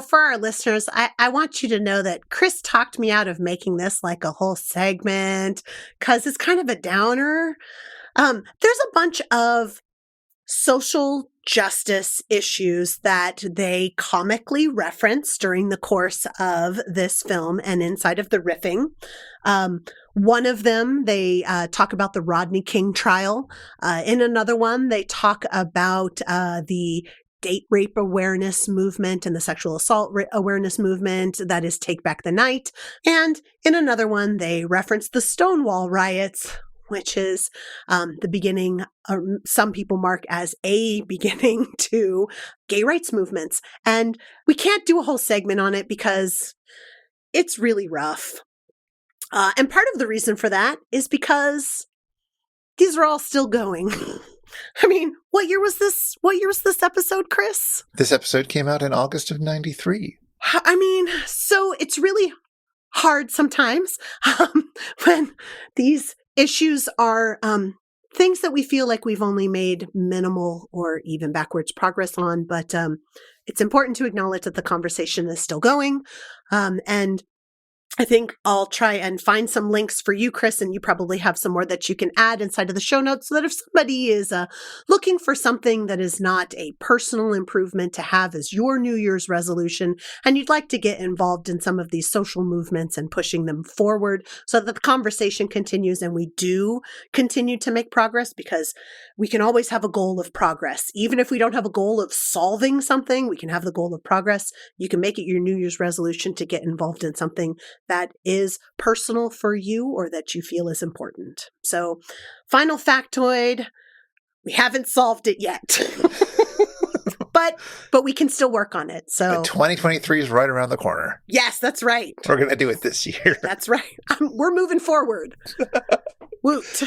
for our listeners, I want you to know that Chris talked me out of making this like a whole segment because it's kind of a downer. There's a bunch of social justice issues that they comically reference during the course of this film and inside of the riffing. One of them, they talk about the Rodney King trial. In another one, they talk about the date rape awareness movement and the sexual assault awareness movement, that is Take Back the Night. And in another one, they reference the Stonewall riots, which is the beginning, some people mark as a beginning to gay rights movements. And we can't do a whole segment on it because it's really rough. And part of the reason for that is because these are all still going. I mean, what year was this episode, Chris? This episode came out in August of 93. I mean, so it's really hard sometimes when these issues are things that we feel like we've only made minimal or even backwards progress on. But it's important to acknowledge that the conversation is still going. And I think I'll try and find some links for you, Chris, and you probably have some more that you can add inside of the show notes so that if somebody is looking for something that is not a personal improvement to have as your New Year's resolution, and you'd like to get involved in some of these social movements and pushing them forward so that the conversation continues and we do continue to make progress, because we can always have a goal of progress. Even if we don't have a goal of solving something, we can have the goal of progress. You can make it your New Year's resolution to get involved in something that is personal for you or that you feel is important. So, final factoid, we haven't solved it yet. but we can still work on it. So But 2023 is right around the corner. Yes, that's right. We're going to do it this year. That's right. We're moving forward. Woot.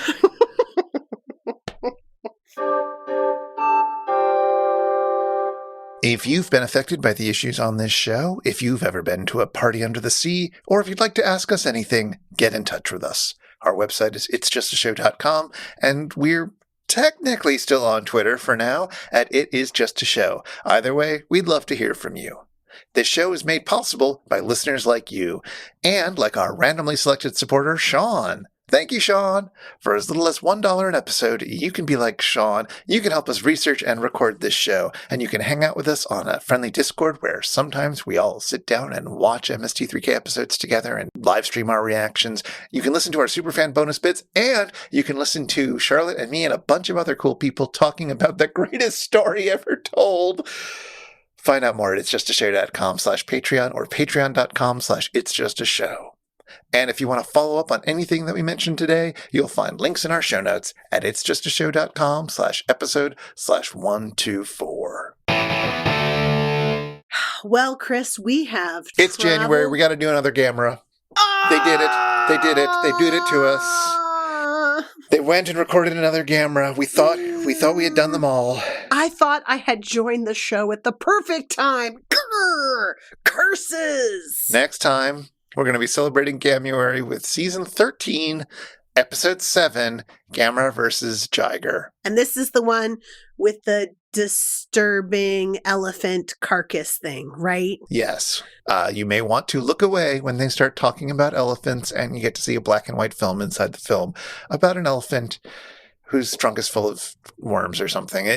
If you've been affected by the issues on this show, if you've ever been to a party under the sea, or if you'd like to ask us anything, get in touch with us. Our website is itsjustashow.com, and we're technically still on Twitter for now at itisjustashow. Either way, we'd love to hear from you. This show is made possible by listeners like you, and like our randomly selected supporter, Sean. Thank you, Sean. For as little as $1 an episode, you can be like Sean. You can help us research and record this show, and you can hang out with us on a friendly Discord where sometimes we all sit down and watch MST3K episodes together and live stream our reactions. You can listen to our superfan bonus bits, and you can listen to Charlotte and me and a bunch of other cool people talking about the greatest story ever told. Find out more at itsjustashow.com/Patreon or patreon.com/itsjustashow. And if you want to follow up on anything that we mentioned today, you'll find links in our show notes at itsjustashow.com/episode/124. Well, Chris, we have It's January. We got to do another camera. They did it. They did it. They did it to us. They went and recorded another camera. We thought we had done them all. I thought I had joined the show at the perfect time. Grr! Curses! Next time, we're going to be celebrating January with Season 13, Episode 7, Gamera vs. Jiger. And this is the one with the disturbing elephant carcass thing, right? Yes. You may want to look away when they start talking about elephants, and you get to see a black and white film inside the film about an elephant whose trunk is full of worms or something. All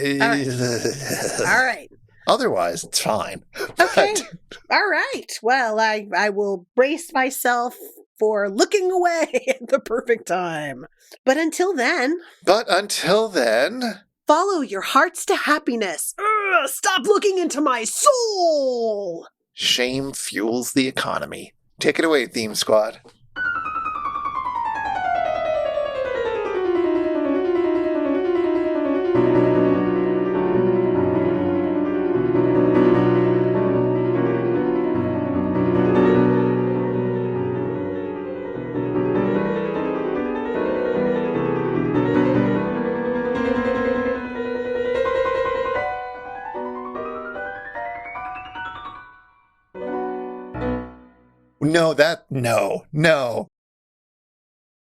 right. Otherwise, it's fine. Okay. But- All right. Well, I will brace myself for looking away at the perfect time. But until then, follow your hearts to happiness. Ugh, stop looking into my soul. shame fuels the economy. Take it away, Theme Squad. No.